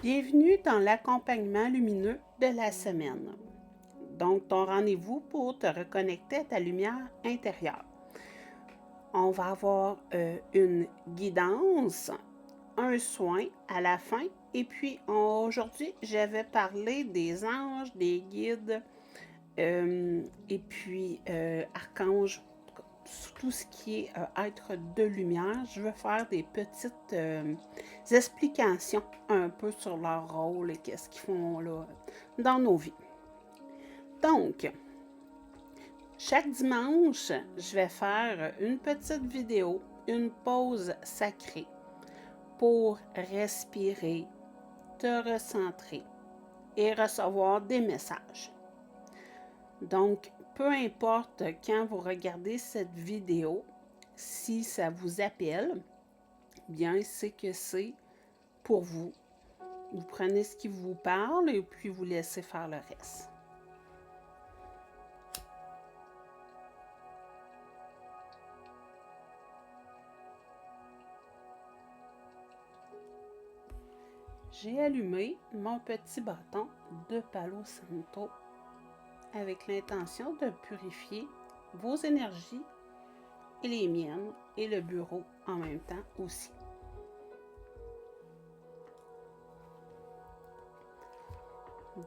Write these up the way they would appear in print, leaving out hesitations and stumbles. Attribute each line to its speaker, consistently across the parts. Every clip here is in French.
Speaker 1: Bienvenue dans l'accompagnement lumineux de la semaine. Donc, ton rendez-vous pour te reconnecter à ta lumière intérieure. On va avoir une guidance, un soin à la fin. Et puis, aujourd'hui, j'avais parlé des anges, des guides, et puis archanges, tout ce qui est être de lumière. Je veux faire des petites explications un peu sur leur rôle et qu'est-ce qu'ils font là dans nos vies. Donc, chaque dimanche, je vais faire une petite vidéo, une pause sacrée pour respirer, te recentrer et recevoir des messages. Donc, peu importe quand vous regardez cette vidéo, si ça vous appelle, bien c'est que c'est pour vous. Vous prenez ce qui vous parle et puis vous laissez faire le reste. J'ai allumé mon petit bâton de Palo Santo avec l'intention de purifier vos énergies et les miennes et le bureau en même temps aussi.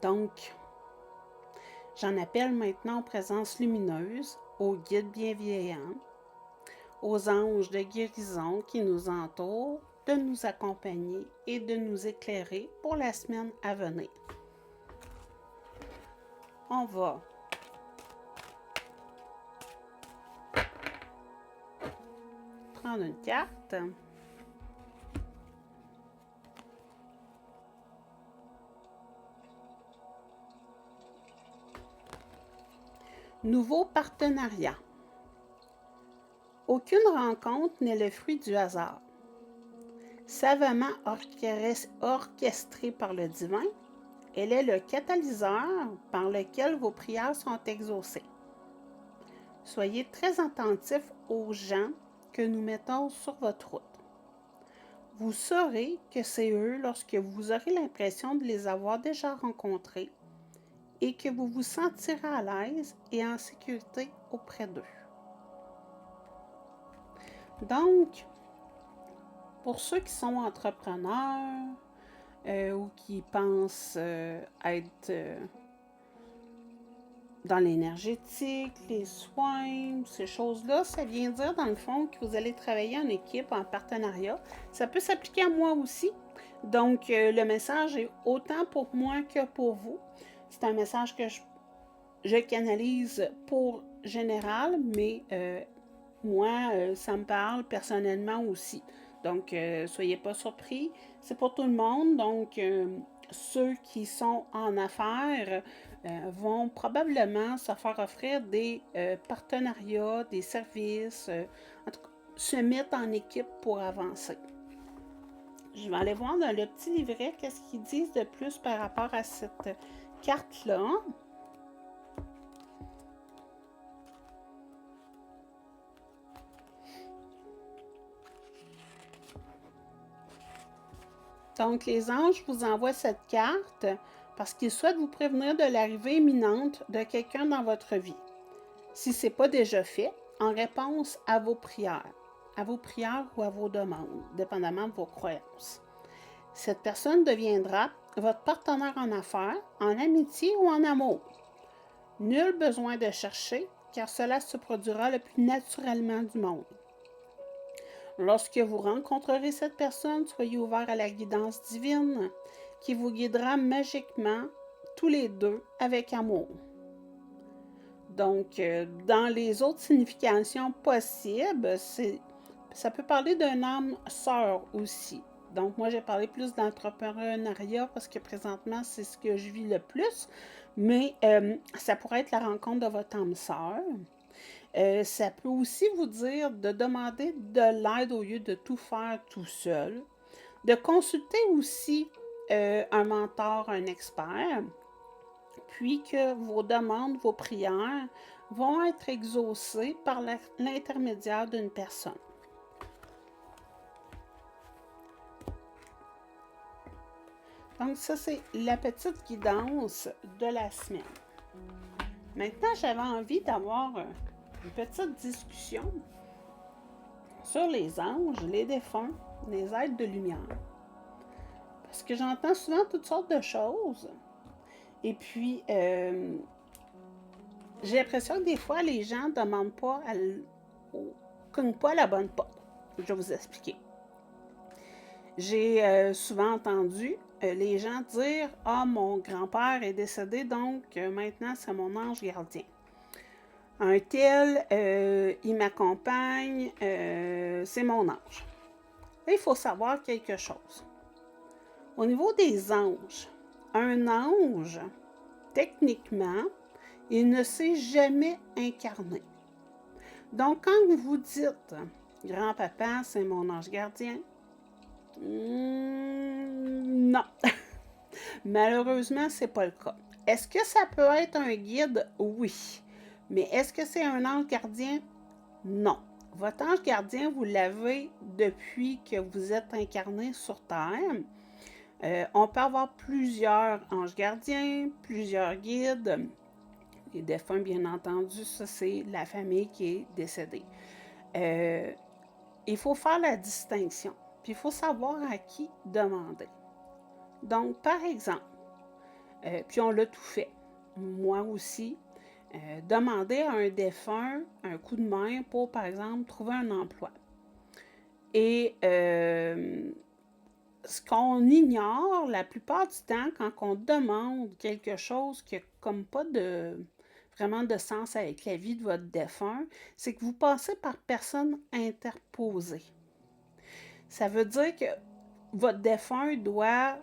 Speaker 1: Donc, j'en appelle maintenant aux présences lumineuses, aux guides bienveillants, aux anges de guérison qui nous entourent, de nous accompagner et de nous éclairer pour la semaine à venir. On va prendre une carte. Nouveau partenariat. Aucune rencontre n'est le fruit du hasard. Savamment orchestrée par le divin, elle est le catalyseur par lequel vos prières sont exaucées. Soyez très attentifs aux gens que nous mettons sur votre route. Vous saurez que c'est eux lorsque vous aurez l'impression de les avoir déjà rencontrés et que vous vous sentirez à l'aise et en sécurité auprès d'eux. Donc, pour ceux qui sont entrepreneurs ou qui pensent être dans l'énergétique, les soins, ces choses-là, ça vient dire dans le fond que vous allez travailler en équipe, en partenariat. Ça peut s'appliquer à moi aussi. Donc, le message est autant pour moi que pour vous. C'est un message que je canalise pour général, mais moi, ça me parle personnellement aussi. Donc, soyez pas surpris. C'est pour tout le monde. Donc, ceux qui sont en affaires vont probablement se faire offrir des partenariats, des services, en tout cas, se mettre en équipe pour avancer. Je vais aller voir dans le petit livret qu'est-ce qu'ils disent de plus par rapport à cette carte-là. Donc, les anges vous envoient cette carte parce qu'ils souhaitent vous prévenir de l'arrivée imminente de quelqu'un dans votre vie. Si ce n'est pas déjà fait, en réponse à vos prières ou à vos demandes, dépendamment de vos croyances. Cette personne deviendra votre partenaire en affaires, en amitié ou en amour. Nul besoin de chercher, car cela se produira le plus naturellement du monde. Lorsque vous rencontrerez cette personne, soyez ouverts à la guidance divine qui vous guidera magiquement tous les deux avec amour. Donc, dans les autres significations possibles, ça peut parler d'un âme sœur aussi. Donc, moi, j'ai parlé plus d'entrepreneuriat parce que présentement, c'est ce que je vis le plus. Mais ça pourrait être la rencontre de votre âme sœur. Ça peut aussi vous dire de demander de l'aide au lieu de tout faire tout seul. De consulter aussi un mentor, un expert. Puis que vos demandes, vos prières vont être exaucées par l'intermédiaire d'une personne. Donc, ça, c'est la petite guidance de la semaine. Maintenant, j'avais envie d'avoir une petite discussion sur les anges, les défunts, les êtres de lumière. Parce que j'entends souvent toutes sortes de choses. Et puis, j'ai l'impression que des fois, les gens ne demandent pas, cognent pas à la bonne porte. Je vais vous expliquer. J'ai souvent entendu les gens dire « Ah, mon grand-père est décédé, donc maintenant, c'est mon ange gardien. » Un tel, il m'accompagne, c'est mon ange. Là, il faut savoir quelque chose. Au niveau des anges, un ange, techniquement, il ne s'est jamais incarné. Donc, quand vous dites « Grand-papa, c'est mon ange gardien », non. Malheureusement, c'est pas le cas. Est-ce que ça peut être un guide? Oui. Mais est-ce que c'est un ange gardien? Non. Votre ange gardien, vous l'avez depuis que vous êtes incarné sur Terre. On peut avoir plusieurs anges gardiens, plusieurs guides. Les défunts, bien entendu, ça, c'est la famille qui est décédée. Il faut faire la distinction. Puis il faut savoir à qui demander. Donc, par exemple, puis on l'a tout fait, moi aussi, demander à un défunt un coup de main pour, par exemple, trouver un emploi. Et ce qu'on ignore la plupart du temps quand on demande quelque chose qui n'a comme pas vraiment de sens avec la vie de votre défunt, c'est que vous passez par personne interposée. Ça veut dire que votre défunt doit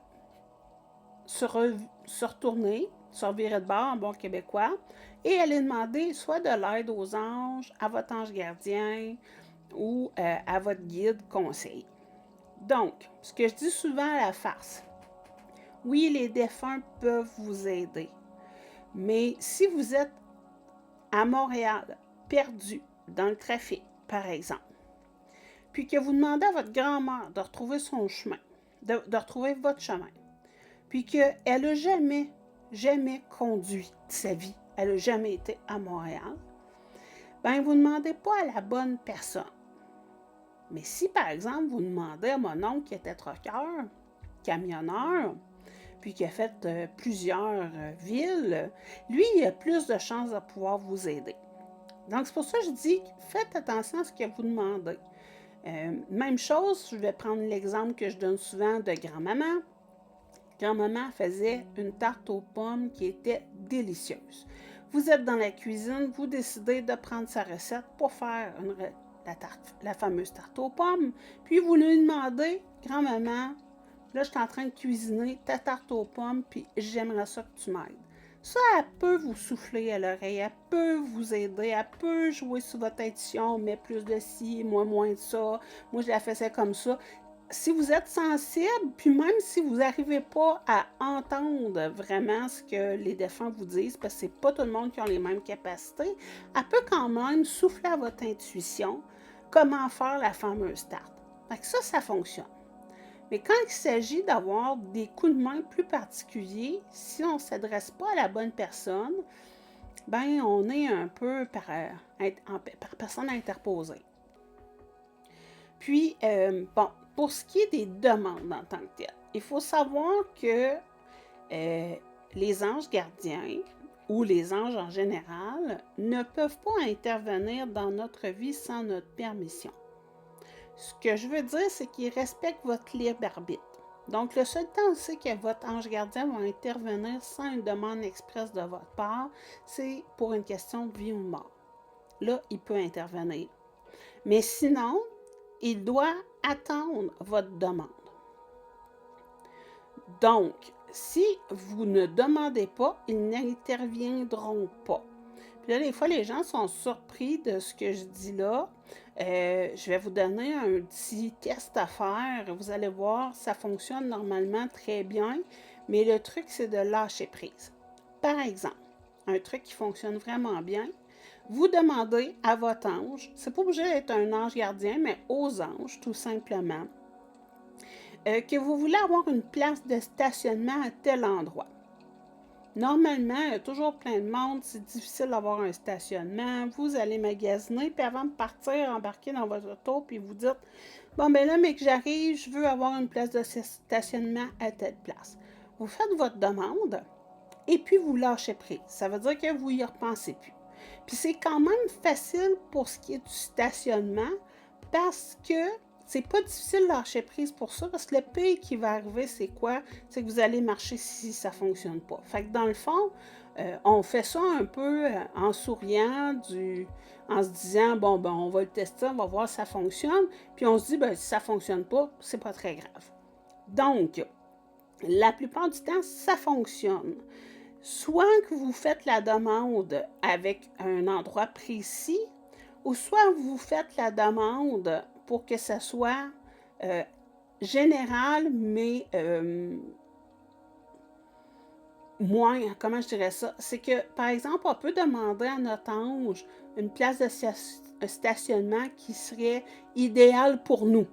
Speaker 1: se retourner, se revirer de bord en bon québécois, et aller demander soit de l'aide aux anges, à votre ange gardien ou à votre guide conseil. Donc, ce que je dis souvent à la farce, oui, les défunts peuvent vous aider, mais si vous êtes à Montréal, perdu dans le trafic, par exemple, puis que vous demandez à votre grand-mère de retrouver son chemin, de retrouver votre chemin, puis qu'elle n'a jamais conduit sa vie, elle n'a jamais été à Montréal, ben vous ne demandez pas à la bonne personne. Mais si, par exemple, vous demandez à mon oncle qui était truckeur, camionneur, puis qui a fait plusieurs villes, lui, il a plus de chances de pouvoir vous aider. Donc, c'est pour ça que je dis, faites attention à ce que vous demandez. Même chose, je vais prendre l'exemple que je donne souvent de grand-maman. Grand-maman faisait une tarte aux pommes qui était délicieuse. Vous êtes dans la cuisine, vous décidez de prendre sa recette pour faire la fameuse tarte aux pommes, puis vous lui demandez, grand-maman, là je suis en train de cuisiner ta tarte aux pommes, puis j'aimerais ça que tu m'aides. Ça, elle peut vous souffler à l'oreille, elle peut vous aider, elle peut jouer sur votre intuition, mais plus de ci, moi moins de ça, moi je la faisais comme ça. Si vous êtes sensible, puis même si vous n'arrivez pas à entendre vraiment ce que les défunts vous disent, parce que c'est pas tout le monde qui a les mêmes capacités, elle peut quand même souffler à votre intuition comment faire la fameuse tarte. Fait que ça fonctionne. Mais quand il s'agit d'avoir des coups de main plus particuliers, si on ne s'adresse pas à la bonne personne, ben on est un peu par personne interposée. Puis, pour ce qui est des demandes en tant que telles, il faut savoir que les anges gardiens ou les anges en général ne peuvent pas intervenir dans notre vie sans notre permission. Ce que je veux dire, c'est qu'ils respectent votre libre arbitre. Donc, le seul temps aussi que votre ange gardien va intervenir sans une demande expresse de votre part, c'est pour une question de vie ou de mort. Là, il peut intervenir. Mais sinon, il doit attendre votre demande. Donc, si vous ne demandez pas, ils n'interviendront pas. Puis là, des fois, les gens sont surpris de ce que je dis là. Je vais vous donner un petit test à faire. Vous allez voir, ça fonctionne normalement très bien, mais le truc, c'est de lâcher prise. Par exemple, un truc qui fonctionne vraiment bien, vous demandez à votre ange, c'est pas obligé d'être un ange gardien, mais aux anges, tout simplement, que vous voulez avoir une place de stationnement à tel endroit. Normalement, il y a toujours plein de monde, c'est difficile d'avoir un stationnement. Vous allez magasiner, puis avant de partir, embarquer dans votre auto, puis vous dites bon, ben là, mais que j'arrive, je veux avoir une place de stationnement à telle place. Vous faites votre demande et puis vous lâchez prise. Ça veut dire que vous y repensez plus. Puis c'est quand même facile pour ce qui est du stationnement parce que c'est pas difficile de lâcher prise pour ça parce que le pire qui va arriver, c'est quoi? C'est que vous allez marcher si ça fonctionne pas. Fait que dans le fond, on fait ça un peu en souriant, en se disant, bon, ben, on va le tester, on va voir si ça fonctionne. Puis on se dit, ben, si ça fonctionne pas, c'est pas très grave. Donc, la plupart du temps, ça fonctionne. Soit que vous faites la demande avec un endroit précis, ou soit vous faites la demande pour que ça soit général, mais moins, comment je dirais ça? C'est que, par exemple, on peut demander à notre ange une place de stationnement qui serait idéale pour nous.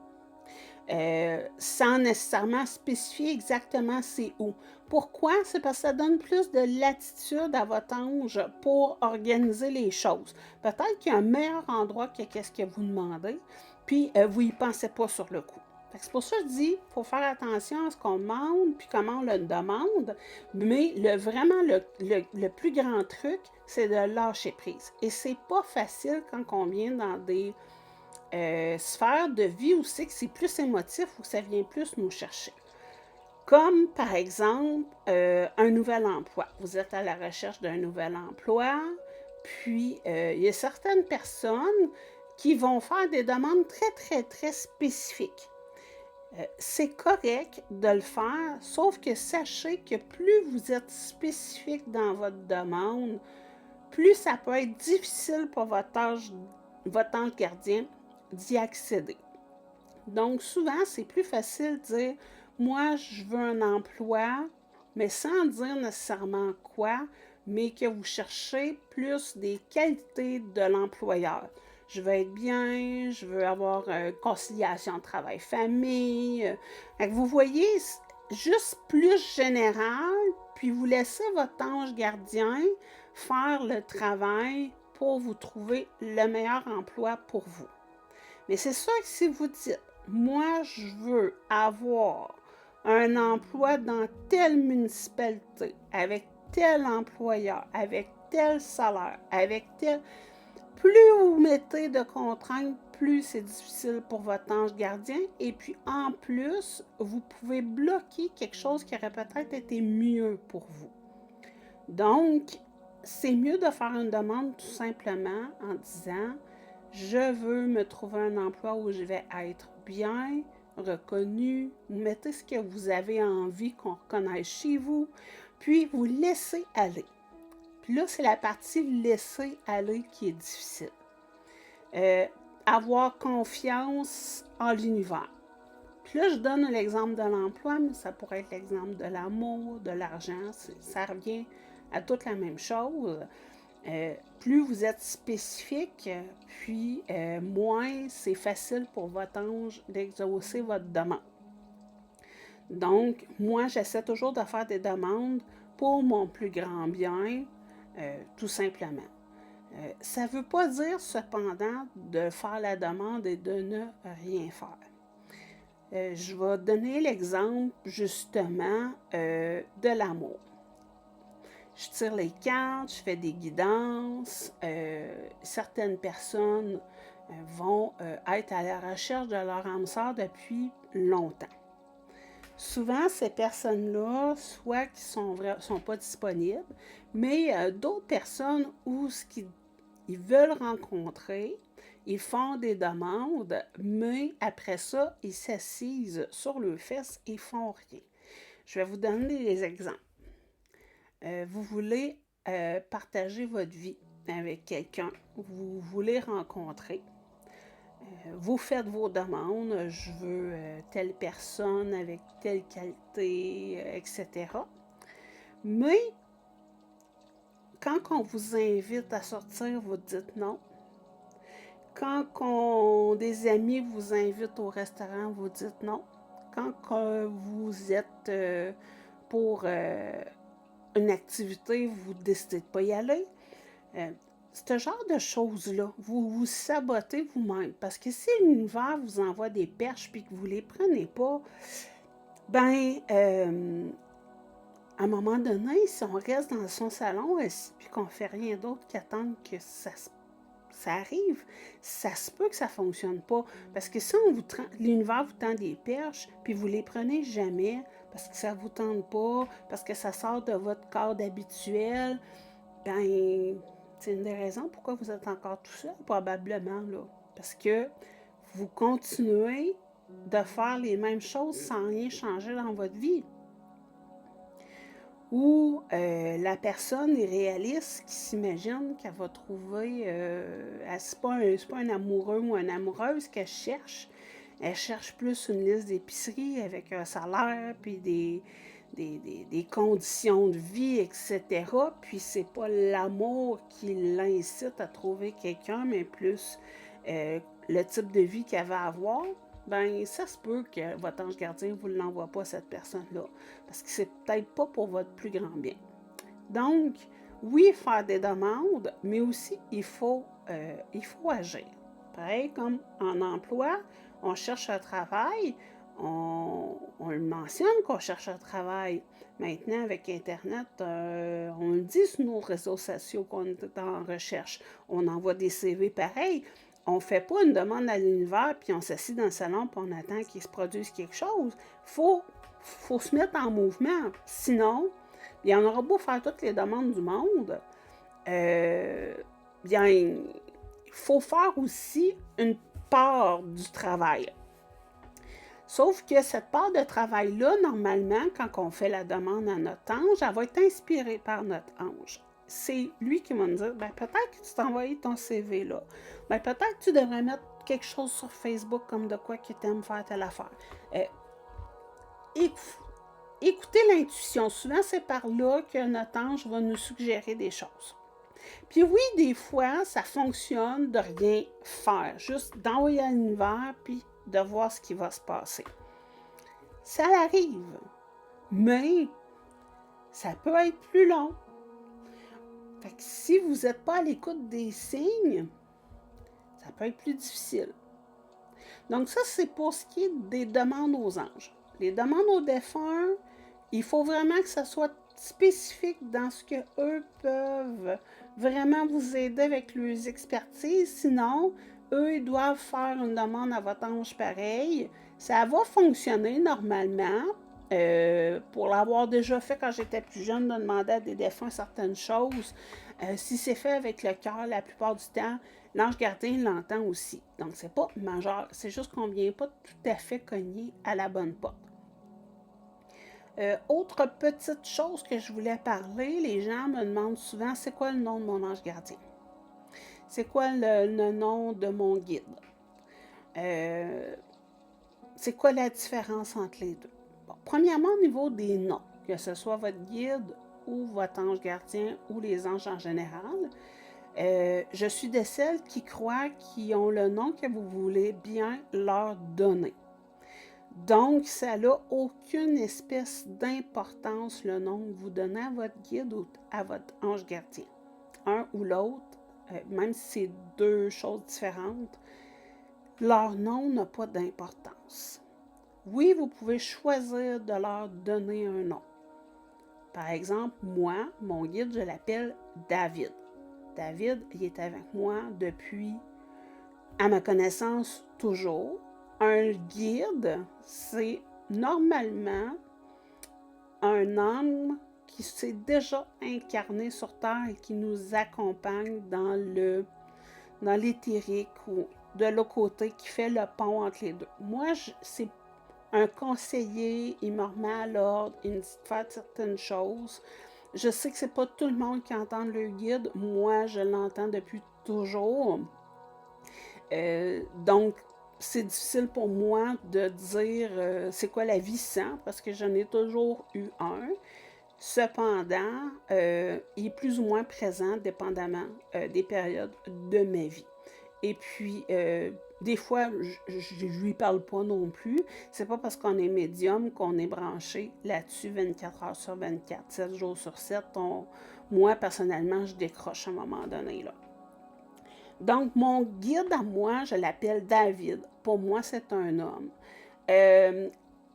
Speaker 1: Sans nécessairement spécifier exactement c'est où. Pourquoi? C'est parce que ça donne plus de latitude à votre ange pour organiser les choses. Peut-être qu'il y a un meilleur endroit que qu'est-ce que vous demandez, puis vous n'y pensez pas sur le coup. C'est pour ça que je dis, il faut faire attention à ce qu'on demande, puis comment on le demande, mais vraiment le plus grand truc, c'est de lâcher prise. Et c'est pas facile quand on vient dans des sphères de vie où c'est que c'est plus émotif, où ça vient plus nous chercher. Comme, par exemple, un nouvel emploi. Vous êtes à la recherche d'un nouvel emploi, puis il y a certaines personnes qui vont faire des demandes très, très, très spécifiques. C'est correct de le faire, sauf que sachez que plus vous êtes spécifique dans votre demande, plus ça peut être difficile pour votre ange gardien d'y accéder. Donc, souvent, c'est plus facile de dire moi, je veux un emploi, mais sans dire nécessairement quoi, mais que vous cherchez plus des qualités de l'employeur. Je veux être bien, je veux avoir conciliation travail-famille. Vous voyez, juste plus général, puis vous laissez votre ange gardien faire le travail pour vous trouver le meilleur emploi pour vous. Mais c'est sûr que si vous dites, moi, je veux avoir un emploi dans telle municipalité, avec tel employeur, avec tel salaire, avec tel... Plus vous mettez de contraintes, plus c'est difficile pour votre ange gardien. Et puis, en plus, vous pouvez bloquer quelque chose qui aurait peut-être été mieux pour vous. Donc, c'est mieux de faire une demande tout simplement en disant je veux me trouver un emploi où je vais être bien, reconnu. Vous mettez ce que vous avez envie qu'on reconnaisse chez vous, puis vous laissez aller. Puis là, c'est la partie laisser aller qui est difficile. Avoir confiance en l'univers. Puis là, je donne l'exemple de l'emploi, mais ça pourrait être l'exemple de l'amour, de l'argent. Ça revient à toute la même chose. Plus vous êtes spécifique, puis moins c'est facile pour votre ange d'exaucer votre demande. Donc, moi, j'essaie toujours de faire des demandes pour mon plus grand bien, tout simplement. Ça ne veut pas dire cependant de faire la demande et de ne rien faire. Je vais donner l'exemple justement de l'amour. Je tire les cartes, je fais des guidances. Certaines personnes vont être à la recherche de leur âme sœur depuis longtemps. Souvent, ces personnes-là, soit qui ne sont pas disponibles, mais d'autres personnes où ils veulent rencontrer, ils font des demandes, mais après ça, ils s'assisent sur leurs fesses et font rien. Je vais vous donner des exemples. Vous voulez partager votre vie avec quelqu'un, vous voulez rencontrer. Vous faites vos demandes, je veux telle personne avec telle qualité, etc. Mais quand on vous invite à sortir, vous dites non. Quand des amis vous invitent au restaurant, vous dites non. quand vous êtes pour une activité, vous décidez de ne pas y aller. Ce genre de choses-là, vous vous sabotez vous-même. Parce que si l'univers vous envoie des perches puis que vous ne les prenez pas, ben, à un moment donné, si on reste dans son salon puis qu'on ne fait rien d'autre qu'attendre que ça arrive, ça se peut que ça ne fonctionne pas. Parce que si l'univers vous tend des perches, puis vous ne les prenez jamais, parce que ça ne vous tente pas, parce que ça sort de votre cadre habituel, ben, c'est une des raisons pourquoi vous êtes encore tout seul, probablement, là. Parce que vous continuez de faire les mêmes choses sans rien changer dans votre vie. Ou la personne est réaliste qui s'imagine qu'elle va trouver... c'est pas un amoureux ou une amoureuse qu'elle cherche. Elle cherche plus une liste d'épicerie avec un salaire, puis des conditions de vie, etc. Puis c'est pas l'amour qui l'incite à trouver quelqu'un, mais plus le type de vie qu'elle va avoir. Ben, ça se peut que votre ange gardien ne vous l'envoie pas, cette personne-là. Parce que c'est peut-être pas pour votre plus grand bien. Donc, oui, faire des demandes, mais aussi il faut agir. Pareil comme en emploi, on cherche un travail, on le mentionne qu'on cherche un travail. Maintenant, avec Internet, on le dit sur nos réseaux sociaux qu'on est en recherche. On envoie des CV pareils. On ne fait pas une demande à l'univers, puis on s'assied dans le salon, puis on attend qu'il se produise quelque chose. Faut se mettre en mouvement. Sinon, il en aura beau faire toutes les demandes du monde, bien, il faut faire aussi une part du travail. Sauf que cette part de travail-là, normalement, quand on fait la demande à notre ange, elle va être inspirée par notre ange. C'est lui qui va nous dire, ben, peut-être que tu t'as envoyé ton CV là. Ben, peut-être que tu devrais mettre quelque chose sur Facebook comme de quoi que tu aimes faire telle affaire. Écoutez l'intuition. Souvent, c'est par là que notre ange va nous suggérer des choses. Puis oui, des fois, ça fonctionne de rien faire. Juste d'envoyer à l'univers, puis de voir ce qui va se passer. Ça arrive. Mais ça peut être plus long. Fait que si vous n'êtes pas à l'écoute des signes, ça peut être plus difficile. Donc ça, c'est pour ce qui est des demandes aux anges. Les demandes aux défunts, il faut vraiment que ça soit spécifique dans ce qu'eux peuvent vraiment vous aider avec leurs expertises. Sinon, eux, ils doivent faire une demande à votre ange pareil. Ça va fonctionner normalement. Pour l'avoir déjà fait quand j'étais plus jeune, de demander à des défunts certaines choses. Si c'est fait avec le cœur, la plupart du temps, l'ange gardien l'entend aussi. Donc, c'est pas majeur. C'est juste qu'on ne vient pas tout à fait cogner à la bonne porte. Autre petite chose que je voulais parler, les gens me demandent souvent, c'est quoi le nom de mon ange gardien? C'est quoi le nom de mon guide? C'est quoi la différence entre les deux? Bon, premièrement, au niveau des noms, que ce soit votre guide ou votre ange gardien ou les anges en général, je suis de celles qui croient qu'ils ont le nom que vous voulez bien leur donner. Donc, ça n'a aucune espèce d'importance le nom que vous donnez à votre guide ou à votre ange gardien. Un ou l'autre, même si c'est deux choses différentes, leur nom n'a pas d'importance. Oui, vous pouvez choisir de leur donner un nom. Par exemple, moi, mon guide, je l'appelle David. David, il est avec moi depuis, à ma connaissance, toujours. Un guide, c'est normalement un homme qui s'est déjà incarné sur Terre et qui nous accompagne dans l'éthérique ou de l'autre côté, qui fait le pont entre les deux. Moi, c'est un conseiller, il me remet à l'ordre, il me dit de faire certaines choses. Je sais que c'est pas tout le monde qui entend le guide. Moi, je l'entends depuis toujours. Donc, c'est difficile pour moi de dire c'est quoi la vie sans, parce que j'en ai toujours eu un. Cependant, il est plus ou moins présent dépendamment des périodes de ma vie. Et puis, des fois, je lui parle pas non plus. C'est pas parce qu'on est médium qu'on est branché là-dessus 24 heures sur 24, 7 jours sur 7. Moi, personnellement, je décroche à un moment donné, là. Donc, mon guide à moi, je l'appelle David. Pour moi, c'est un homme. Euh,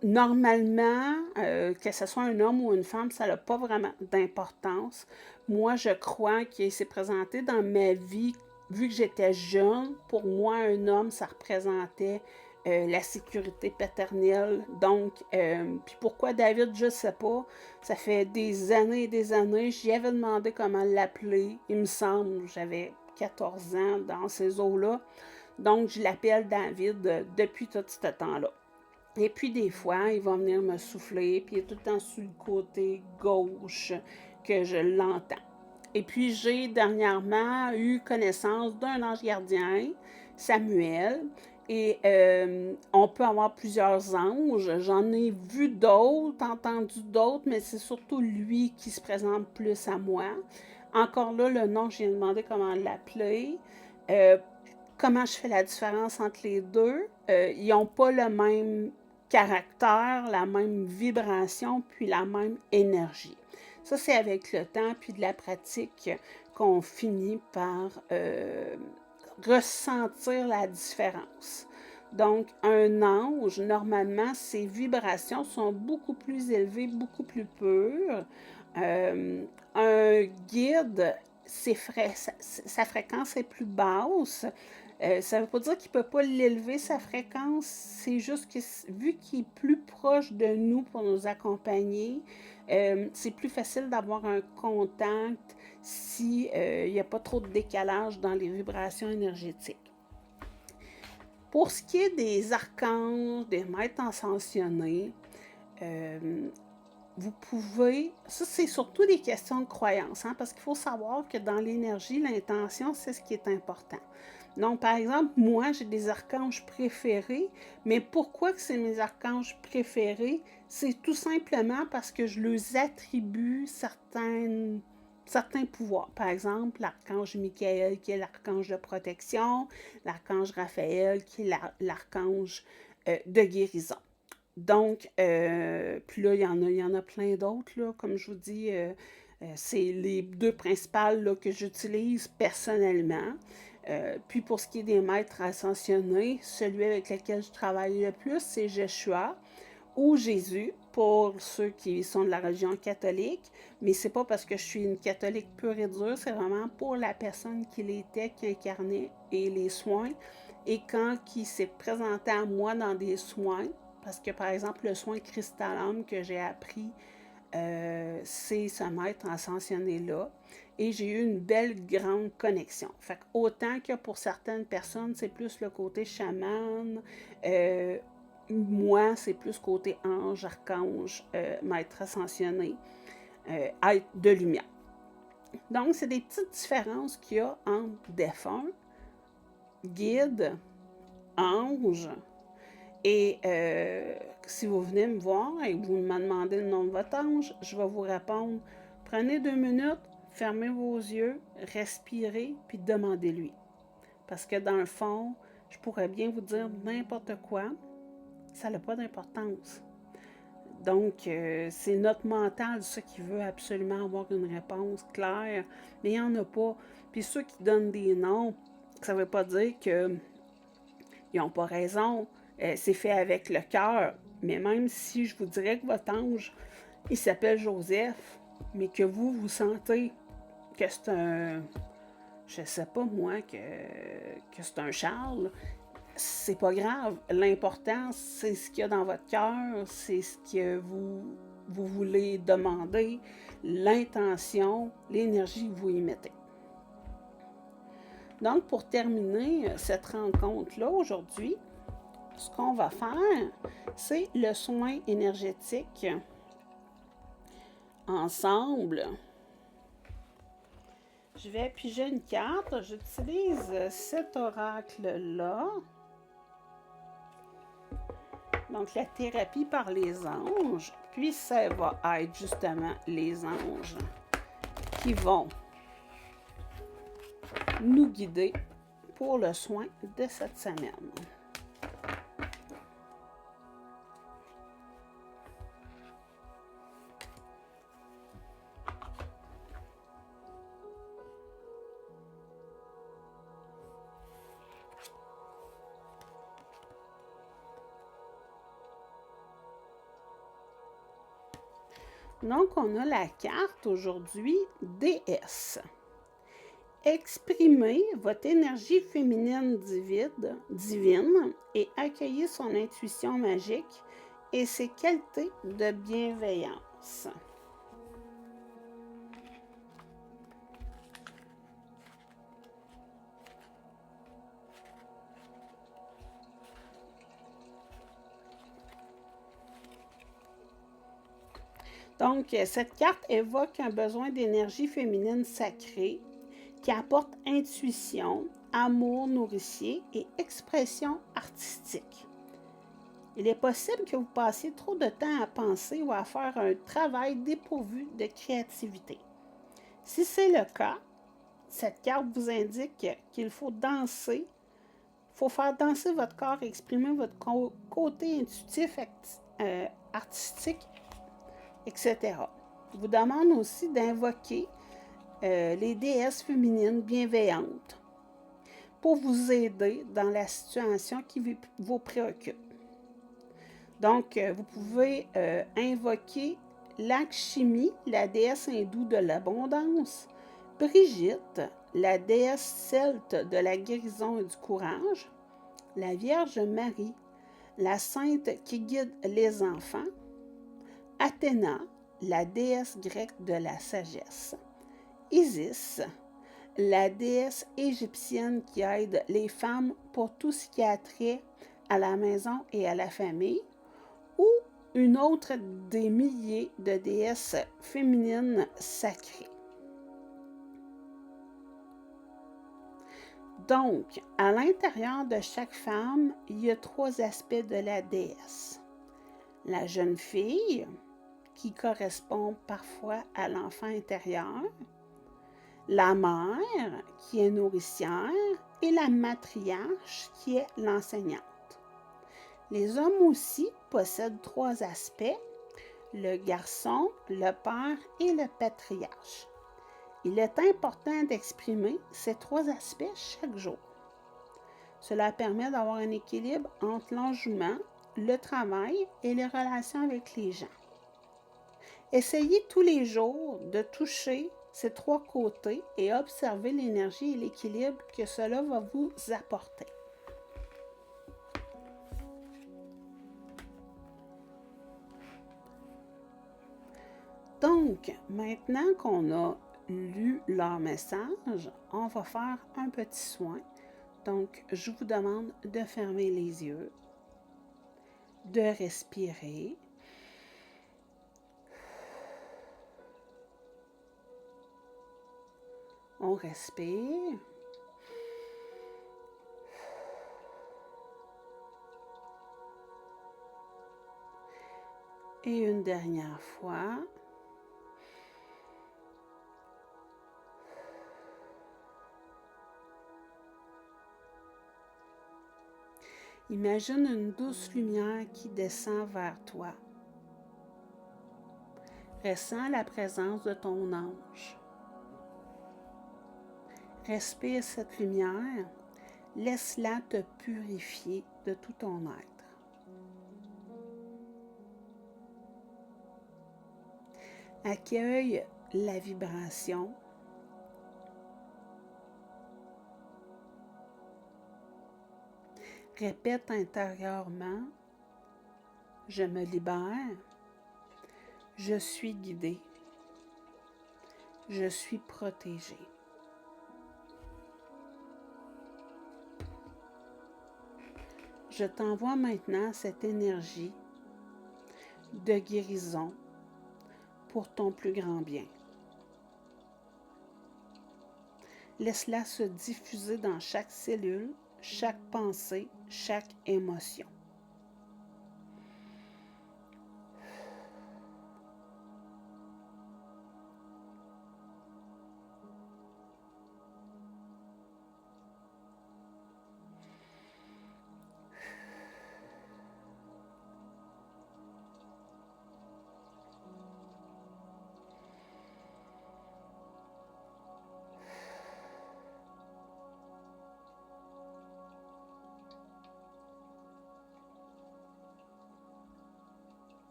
Speaker 1: Normalement, que ce soit un homme ou une femme, ça n'a pas vraiment d'importance. Moi, je crois qu'il s'est présenté dans ma vie, vu que j'étais jeune, pour moi, un homme, ça représentait la sécurité paternelle. Donc, puis pourquoi David, je ne sais pas. Ça fait des années et des années. J'y avais demandé comment l'appeler. Il me semble, j'avais 14 ans dans ces eaux-là. Donc, je l'appelle David depuis tout ce temps-là. Et puis des fois, il va venir me souffler, puis il est tout le temps sur le côté gauche que je l'entends. Et puis j'ai dernièrement eu connaissance d'un ange gardien, Samuel, et on peut avoir plusieurs anges. J'en ai vu d'autres, entendu d'autres, mais c'est surtout lui qui se présente plus à moi. Encore là, le nom, je viens de demander comment l'appeler. Euh, Comment je fais la différence entre les deux? Ils n'ont pas le même caractère, la même vibration, puis la même énergie. Ça, c'est avec le temps, puis de la pratique qu'on finit par ressentir la différence. Donc, un ange, normalement, ses vibrations sont beaucoup plus élevées, beaucoup plus pures. Un guide, sa fréquence est plus basse. Ça ne veut pas dire qu'il ne peut pas l'élever, sa fréquence. C'est juste que vu qu'il est plus proche de nous pour nous accompagner, c'est plus facile d'avoir un contact s'il n'y a pas trop de décalage dans les vibrations énergétiques. Pour ce qui est des archanges, des maîtres ascensionnés, vous pouvez... Ça, c'est surtout des questions de croyance, hein, parce qu'il faut savoir que dans l'énergie, l'intention, c'est ce qui est important. Donc, par exemple, moi, j'ai des archanges préférés, mais pourquoi que c'est mes archanges préférés? C'est tout simplement parce que je leur attribue certains pouvoirs. Par exemple, l'archange Michael, qui est l'archange de protection, l'archange Raphaël, qui est l'archange de guérison. Donc, puis là, il y en a plein d'autres, là, comme je vous dis, c'est les deux principales là, que j'utilise personnellement. Puis pour ce qui est des maîtres ascensionnés, celui avec lequel je travaille le plus, c'est Yeshua ou Jésus, pour ceux qui sont de la religion catholique. Mais c'est pas parce que je suis une catholique pure et dure, c'est vraiment pour la personne qu'il était, qui incarnait, et les soins. Et quand il s'est présenté à moi dans des soins, parce que par exemple, le soin cristallam que j'ai appris, c'est ce maître ascensionné-là. Et j'ai eu une belle grande connexion. Fait que autant que pour certaines personnes, c'est plus le côté chaman, moi, c'est plus côté ange, archange, maître ascensionné, être de lumière. Donc, c'est des petites différences qu'il y a entre défunt, guide, ange. Et si vous venez me voir et que vous me demandez le nom de votre ange, je vais vous répondre. Prenez 2 minutes, fermez vos yeux, respirez, puis demandez-lui. Parce que dans le fond, je pourrais bien vous dire n'importe quoi, ça n'a pas d'importance. Donc, c'est notre mental, ça, qui veut absolument avoir une réponse claire, mais il n'y en a pas. Puis ceux qui donnent des noms, ça ne veut pas dire qu'ils n'ont pas raison. C'est fait avec le cœur. Mais même si je vous dirais que votre ange, il s'appelle Joseph, mais que vous sentez que c'est un... Je sais pas moi, que c'est un Charles, c'est pas grave. L'important, c'est ce qu'il y a dans votre cœur, c'est ce que vous voulez demander, l'intention, l'énergie que vous y mettez. Donc, pour terminer cette rencontre-là aujourd'hui, ce qu'on va faire, c'est le soin énergétique ensemble. Je vais piger une carte. J'utilise cet oracle-là. Donc, la thérapie par les anges. Puis, ça va être justement les anges qui vont nous guider pour le soin de cette semaine. Donc, on a la carte aujourd'hui déesse. Exprimez votre énergie féminine divine et accueillez son intuition magique et ses qualités de bienveillance. Donc, cette carte évoque un besoin d'énergie féminine sacrée qui apporte intuition, amour nourricier et expression artistique. Il est possible que vous passiez trop de temps à penser ou à faire un travail dépourvu de créativité. Si c'est le cas, cette carte vous indique qu'il faut danser, il faut faire danser votre corps et exprimer votre côté intuitif, artistique, etc. Il vous demande aussi d'invoquer les déesses féminines bienveillantes pour vous aider dans la situation qui vous préoccupe. Donc, vous pouvez invoquer Lakshmi, la déesse hindoue de l'abondance, Brigitte, la déesse celte de la guérison et du courage, la Vierge Marie, la sainte qui guide les enfants, Athéna, la déesse grecque de la sagesse, Isis, la déesse égyptienne qui aide les femmes pour tout ce qui a trait à la maison et à la famille, ou une autre des milliers de déesses féminines sacrées. Donc, à l'intérieur de chaque femme, il y a 3 aspects de la déesse. La jeune fille, qui correspond parfois à l'enfant intérieur, la mère, qui est nourricière, et la matriarche, qui est l'enseignante. Les hommes aussi possèdent 3 aspects, le garçon, le père et le patriarche. Il est important d'exprimer ces 3 aspects chaque jour. Cela permet d'avoir un équilibre entre l'enjouement, le travail et les relations avec les gens. Essayez tous les jours de toucher ces 3 côtés et observez l'énergie et l'équilibre que cela va vous apporter. Donc, maintenant qu'on a lu leur message, on va faire un petit soin. Donc, je vous demande de fermer les yeux, de respirer. On respire. Et une dernière fois. Imagine une douce lumière qui descend vers toi. Ressens la présence de ton ange. Respire cette lumière, laisse-la te purifier de tout ton être. Accueille la vibration. Répète intérieurement, je me libère, je suis guidée, je suis protégée. Je t'envoie maintenant cette énergie de guérison pour ton plus grand bien. Laisse-la se diffuser dans chaque cellule, chaque pensée, chaque émotion.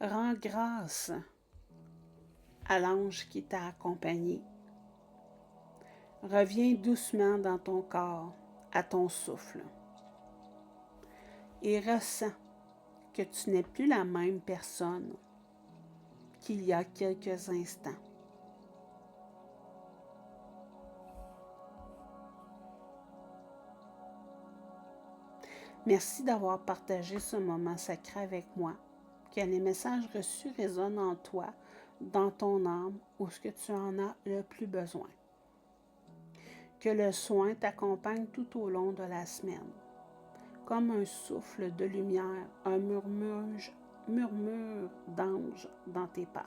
Speaker 1: Rends grâce à l'ange qui t'a accompagné. Reviens doucement dans ton corps, à ton souffle, et ressens que tu n'es plus la même personne qu'il y a quelques instants. Merci d'avoir partagé ce moment sacré avec moi. Que les messages reçus résonnent en toi, dans ton âme, où ce que tu en as le plus besoin. Que le soin t'accompagne tout au long de la semaine, comme un souffle de lumière, un murmure d'ange dans tes pas.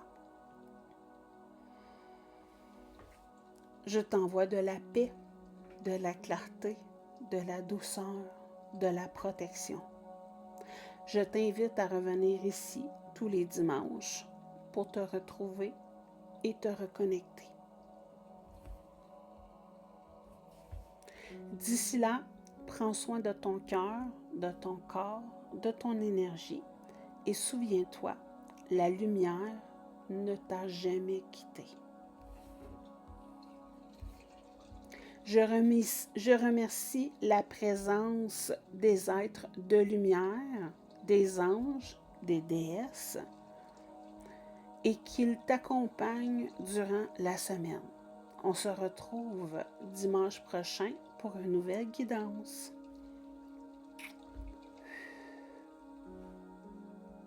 Speaker 1: Je t'envoie de la paix, de la clarté, de la douceur, de la protection. Je t'invite à revenir ici tous les dimanches pour te retrouver et te reconnecter. D'ici là, prends soin de ton cœur, de ton corps, de ton énergie et souviens-toi, la lumière ne t'a jamais quitté. Je remercie la présence des êtres de lumière, des anges, des déesses, et qu'ils t'accompagnent durant la semaine. On se retrouve dimanche prochain pour une nouvelle guidance.